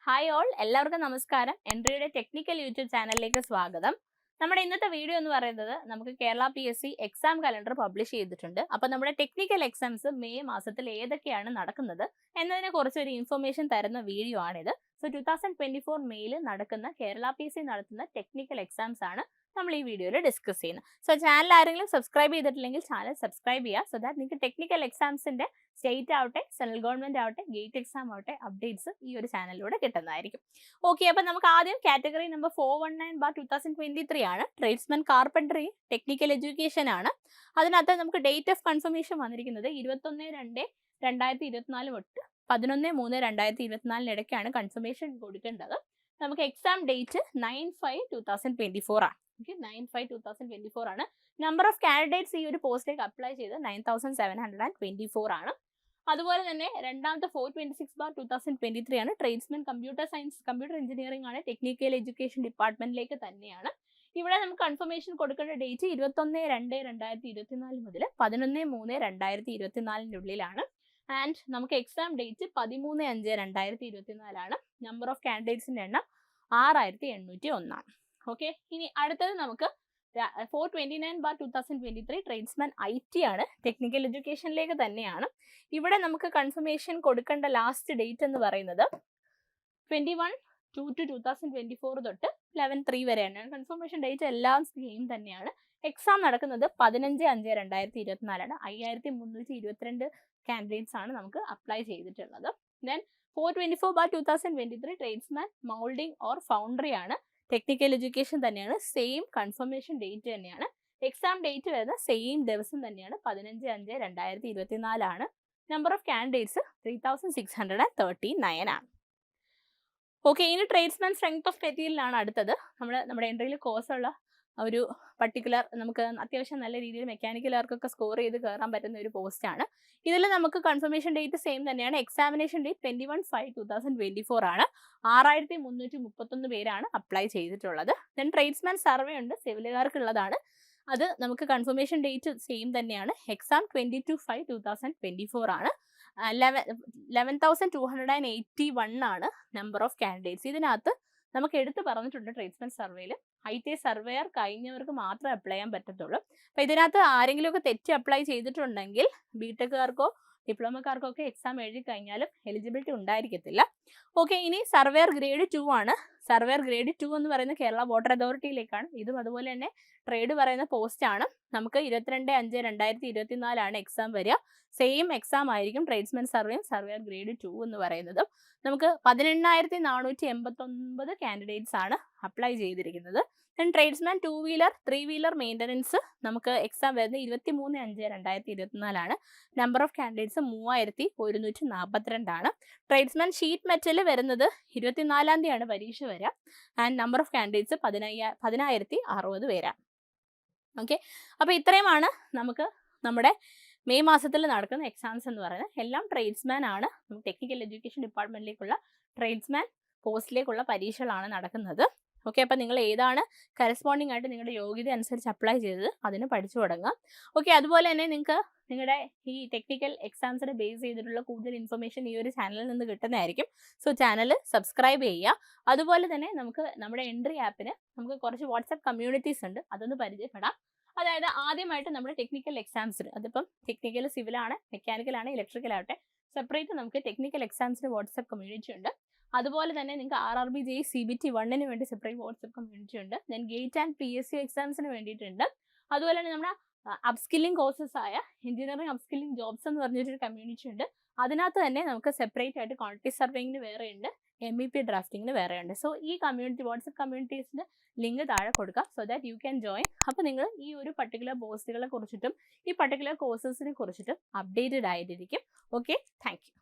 Hi all, എല്ലാവർക്കും നമസ്കാരം. എൻട്രിയുടെ technical YouTube ചാനലിലേക്ക് സ്വാഗതം. നമ്മുടെ ഇന്നത്തെ വീഡിയോ എന്ന് പറയുന്നത് നമുക്ക് Kerala PSC exam calendar publish ചെയ്തിട്ടുണ്ട്. അപ്പോൾ നമ്മുടെ ടെക്നിക്കൽ എക്സാംസ് മെയ് മാസത്തിൽ ഏതൊക്കെയാണ് നടക്കുന്നത് എന്നതിനെ കുറിച്ച് ഒരു ഇൻഫർമേഷൻ തരുന്ന വീഡിയോ ആണിത്. സോ 2024 മെയ്യിൽ നടക്കുന്ന കേരള PSC നടത്തുന്ന ടെക്നിക്കൽ എക്സാംസ് ആണ് നമ്മൾ ഈ വീഡിയോയിൽ ഡിസ്കസ് ചെയ്യുന്നത്. സോ ചാനൽ ആരെങ്കിലും സബ്സ്ക്രൈബ് ചെയ്തിട്ടില്ലെങ്കിൽ ചാനൽ സബ്സ്ക്രൈബ് ചെയ്യുക. സോ ദാറ്റ് നിങ്ങൾക്ക് ടെക്നിക്കൽ എക്സാംസിന്റെ സ്റ്റേറ്റ് ആവട്ടെ, സെൻട്രൽ ഗവൺമെന്റ് ആവട്ടെ, ഗേറ്റ് എക്സാം ആവട്ടെ അപ്ഡേറ്റ്സ് ഈ ഒരു ചാനലിലൂടെ കിട്ടുന്നതായിരിക്കും. ഓക്കെ, അപ്പോൾ നമുക്ക് ആദ്യം കാറ്റഗറി നമ്പർ 419/2023 ആണ്. ട്രേഡ്സ്മാൻ കാർപ്പൻട്രി ടെക്നിക്കൽ എഡ്യൂക്കേഷൻ ആണ്. അതിനകത്ത് നമുക്ക് ഡേറ്റ് ഓഫ് കൺഫർമേഷൻ വന്നിരിക്കുന്നത് 21/2/2024 തൊട്ട് 11/3/2024 ഇടയ്ക്കാണ് കൺഫർമേഷൻ കൊടുക്കേണ്ടത്. നമുക്ക് എക്സാം ഡേറ്റ് 9/5/2024 ആണ്. 9/5/2024 ആണ്. നമ്പർ ഓഫ് കാൻഡിഡേറ്റ്സ് ഈ ഒരു പോസ്റ്റിലേക്ക് അപ്ലൈ ചെയ്ത് 9724 ആണ്. അതുപോലെ തന്നെ രണ്ടാമത്തെ 426/2023 ആണ്. Tradesman computer science, computer engineering ആണ്. ടെക്നിക്കൽ എഡ്യൂക്കേഷൻ ഡിപ്പാർട്ട്മെന്റിലേക്ക് തന്നെയാണ്. ഇവിടെ നമുക്ക് കൺഫർമേഷൻ കൊടുക്കേണ്ട ഡേറ്റ് 21/2/2024 മുതൽ 11/3/2024 ഉള്ളിലാണ്. ആൻഡ് നമുക്ക് എക്സാം ഡേറ്റ് 13/5/2024 ആണ്. നമ്പർ ഓഫ് കാൻഡിഡേറ്റ്സിന്റെ എണ്ണം 6801 ആണ്. ഓക്കെ, ഇനി അടുത്തത് നമുക്ക് 429/2023 ട്രേഡ്സ്മാൻ IT ആണ്. ടെക്നിക്കൽ എഡ്യൂക്കേഷനിലേക്ക് തന്നെയാണ്. ഇവിടെ നമുക്ക് കൺഫർമേഷൻ കൊടുക്കേണ്ട ലാസ്റ്റ് ഡേറ്റ് എന്ന് പറയുന്നത് 21/2/2024 തൊട്ട് 11/3 വരെയാണ്. കൺഫർമേഷൻ ഡേറ്റ് എല്ലാം സെയിം തന്നെയാണ്. എക്സാം നടക്കുന്നത് 15/5/2024 ആണ്. 5322 കാൻഡിഡേറ്റ്സ് ആണ് നമുക്ക് അപ്ലൈ ചെയ്തിട്ടുള്ളത്. Then 424/2023 tradesman moulding or foundry ആണ്. ടെക്നിക്കൽ എഡ്യൂക്കേഷൻ തന്നെയാണ്. സെയിം കൺഫർമേഷൻ ഡേറ്റ് തന്നെയാണ്. എക്സാം ഡേറ്റ് വരുന്ന സെയിം ദിവസം തന്നെയാണ്. 15/5/2024 ആണ്. നമ്പർ ഓഫ് കാൻഡിഡേറ്റ്സ് 3639 ആണ്. ഓക്കെ, ഇനി ട്രേഡ്സ്മാൻ സ്ട്രെങ്ത് ഓഫ് മെറ്റീരിയലാണ് അടുത്തത്. നമ്മുടെ എൻട്രിയിൽ കോഴ്സുള്ള ഒരു പർട്ടിക്കുലർ നമുക്ക് അത്യാവശ്യം നല്ല രീതിയിൽ മെക്കാനിക്കലുകാർക്കൊക്കെ സ്കോർ ചെയ്ത് കയറാൻ പറ്റുന്ന ഒരു പോസ്റ്റാണ്. ഇതിൽ നമുക്ക് കൺഫർമേഷൻ ഡേറ്റ് സെയിം തന്നെയാണ്. എക്സാമിനേഷൻ ഡേറ്റ് 21/5/2024 ആണ്. 6331 പേരാണ് അപ്ലൈ ചെയ്തിട്ടുള്ളത്. ദെൻ ട്രേഡ്സ്മാൻ സർവേ ഉണ്ട്, സിവിലുകാർക്കുള്ളതാണ്. അത് നമുക്ക് കൺഫർമേഷൻ ഡേറ്റ് സെയിം തന്നെയാണ്. എക്സാം 22/5/2024 ആണ്. 11,281 ആണ് നമ്പർ ഓഫ് കാൻഡിഡേറ്റ്സ്. ഇതിനകത്ത് നമുക്ക് എടുത്ത് പറഞ്ഞിട്ടുണ്ട് ട്രേഡ്സ്മാൻ സർവേയിൽ IT സർവേയർ കഴിഞ്ഞവർക്ക് മാത്രമേ അപ്ലൈ ചെയ്യാൻ പറ്റത്തുള്ളൂ. അപ്പോൾ ഇതിനകത്ത് ആരെങ്കിലുമൊക്കെ തെറ്റി അപ്ലൈ ചെയ്തിട്ടുണ്ടെങ്കിൽ ബിടെക്കുകാർക്കോ ഡിപ്ലോമക്കാർക്കോ ഒക്കെ എക്സാം എഴുതി കഴിഞ്ഞാലും എലിജിബിലിറ്റി ഉണ്ടായിരിക്കത്തില്ല. ഓക്കെ, ഇനി സർവേയർ ഗ്രേഡ് 2 ആണ്. സർവേയർ ഗ്രേഡ് 2 എന്ന് പറയുന്ന കേരള വാട്ടർ അതോറിറ്റിയിലേക്കാണ്. ഇതും അതുപോലെ തന്നെ ട്രേഡ് പറയുന്ന പോസ്റ്റാണ്. നമുക്ക് 22/5/2024 ആണ് എക്സാം വരിക. സെയിം എക്സാം ആയിരിക്കും ട്രേഡ്സ്മാൻ സർവേയും സർവേയർ ഗ്രേഡ് 2 എന്ന് പറയുന്നതും. നമുക്ക് 18,489 കാൻഡിഡേറ്റ്സ് ആണ് അപ്ലൈ ചെയ്തിരിക്കുന്നത്. Then tradesman 2 wheeler 3 wheeler maintenance നമുക്ക് എക്സാം വരുന്നത് 23/5/2024 ആണ്. നമ്പർ ഓഫ് കാൻഡിഡേറ്റ്സ് 3142 ആണ്. ട്രേഡ്സ്മാൻ ഷീറ്റ് മെറ്റൽ വരുന്നത് 24-ാം തീയതിയാണ് പരീക്ഷ വരിക. ആൻഡ് നമ്പർ ഓഫ് കാൻഡിഡേറ്റ്സ് 10,060 പേരാണ്. ഓക്കെ, അപ്പോൾ ഇത്രയുമാണ് നമുക്ക് നമ്മുടെ മെയ് മാസത്തിൽ നടക്കുന്ന എക്സാംസ് എന്ന് പറയുന്നത്. എല്ലാം ട്രേഡ്സ്മാൻ ആണ്. ടെക്നിക്കൽ എഡ്യൂക്കേഷൻ ഡിപ്പാർട്ട്മെന്റിലേക്കുള്ള ട്രേഡ്സ്മാൻ പോസ്റ്റിലേക്കുള്ള പരീക്ഷകളാണ് നടക്കുന്നത്. ഓക്കെ, അപ്പോൾ നിങ്ങൾ ഏതാണ് കറസ്പോണ്ടിങ് ആയിട്ട് നിങ്ങളുടെ യോഗ്യത അനുസരിച്ച് അപ്ലൈ ചെയ്തത് അതിന് പഠിച്ചു തുടങ്ങാം. ഓക്കെ, അതുപോലെ തന്നെ നിങ്ങൾക്ക് നിങ്ങളുടെ ഈ ടെക്നിക്കൽ എക്സാംസിനെ ബേസ് ചെയ്തിട്ടുള്ള കൂടുതൽ ഇൻഫർമേഷൻ ഈ ഒരു ചാനലിൽ നിന്ന് കിട്ടുന്നതായിരിക്കും. സോ ചാനൽ സബ്സ്ക്രൈബ് ചെയ്യുക. അതുപോലെ തന്നെ നമുക്ക് നമ്മുടെ എൻട്രി ആപ്പിന് നമുക്ക് കുറച്ച് വാട്സാപ്പ് കമ്മ്യൂണിറ്റീസ് ഉണ്ട്, അതൊന്ന് പരിചയപ്പെടാം. അതായത് ആദ്യമായിട്ട് നമ്മുടെ ടെക്നിക്കൽ എക്സാംസിന്, അതിപ്പം ടെക്നിക്കൽ സിവിലാണ്, മെക്കാനിക്കലാണ്, ഇലക്ട്രിക്കൽ ആവട്ടെ, സെപ്പറേറ്റ് നമുക്ക് ടെക്നിക്കൽ എക്സാംസിന് വാട്സാപ്പ് കമ്മ്യൂണിറ്റി ഉണ്ട്. അതുപോലെ തന്നെ നിങ്ങൾക്ക് RRB JEE CBT 1-ന് വേണ്ടി സെപ്പറേറ്റ് വാട്സാപ്പ് കമ്മ്യൂണിറ്റി ഉണ്ട്. Then gate and PSC എക്സാംസിന് വേണ്ടിയിട്ടുണ്ട്. അതുപോലെ തന്നെ നമ്മുടെ അപ്സ്കില്ലിംഗ് കോഴ്സസ് ആയ എഞ്ചിനീയറിംഗ് അപ്സ്കില്ലിംഗ് ജോബ്സ് എന്ന് പറഞ്ഞൊരു കമ്മ്യൂണിറ്റി ഉണ്ട്. അതിനകത്ത് തന്നെ നമുക്ക് സെപ്പറേറ്റ് ആയിട്ട് ക്വാണ്ടിറ്റി സർവേയിങ്ങിന് വേറെ ഉണ്ട്, MEP ഡ്രാഫ്റ്റിങ്ങിന് വേറെ ഉണ്ട്. സോ ഈ കമ്മ്യൂണിറ്റി വാട്സാപ്പ് കമ്മ്യൂണിറ്റീസിൻ്റെ ലിങ്ക് താഴെ കൊടുക്കുക. So that you can join. അപ്പോൾ നിങ്ങൾ ഈ ഒരു പർട്ടിക്കുലർ പോസ്റ്റുകളെ കുറിച്ചിട്ടും ഈ പർട്ടിക്കുലർ കോഴ്സസിനെ കുറിച്ചിട്ടും അപ്ഡേറ്റഡ് ആയിട്ടിരിക്കും. Okay, thank U.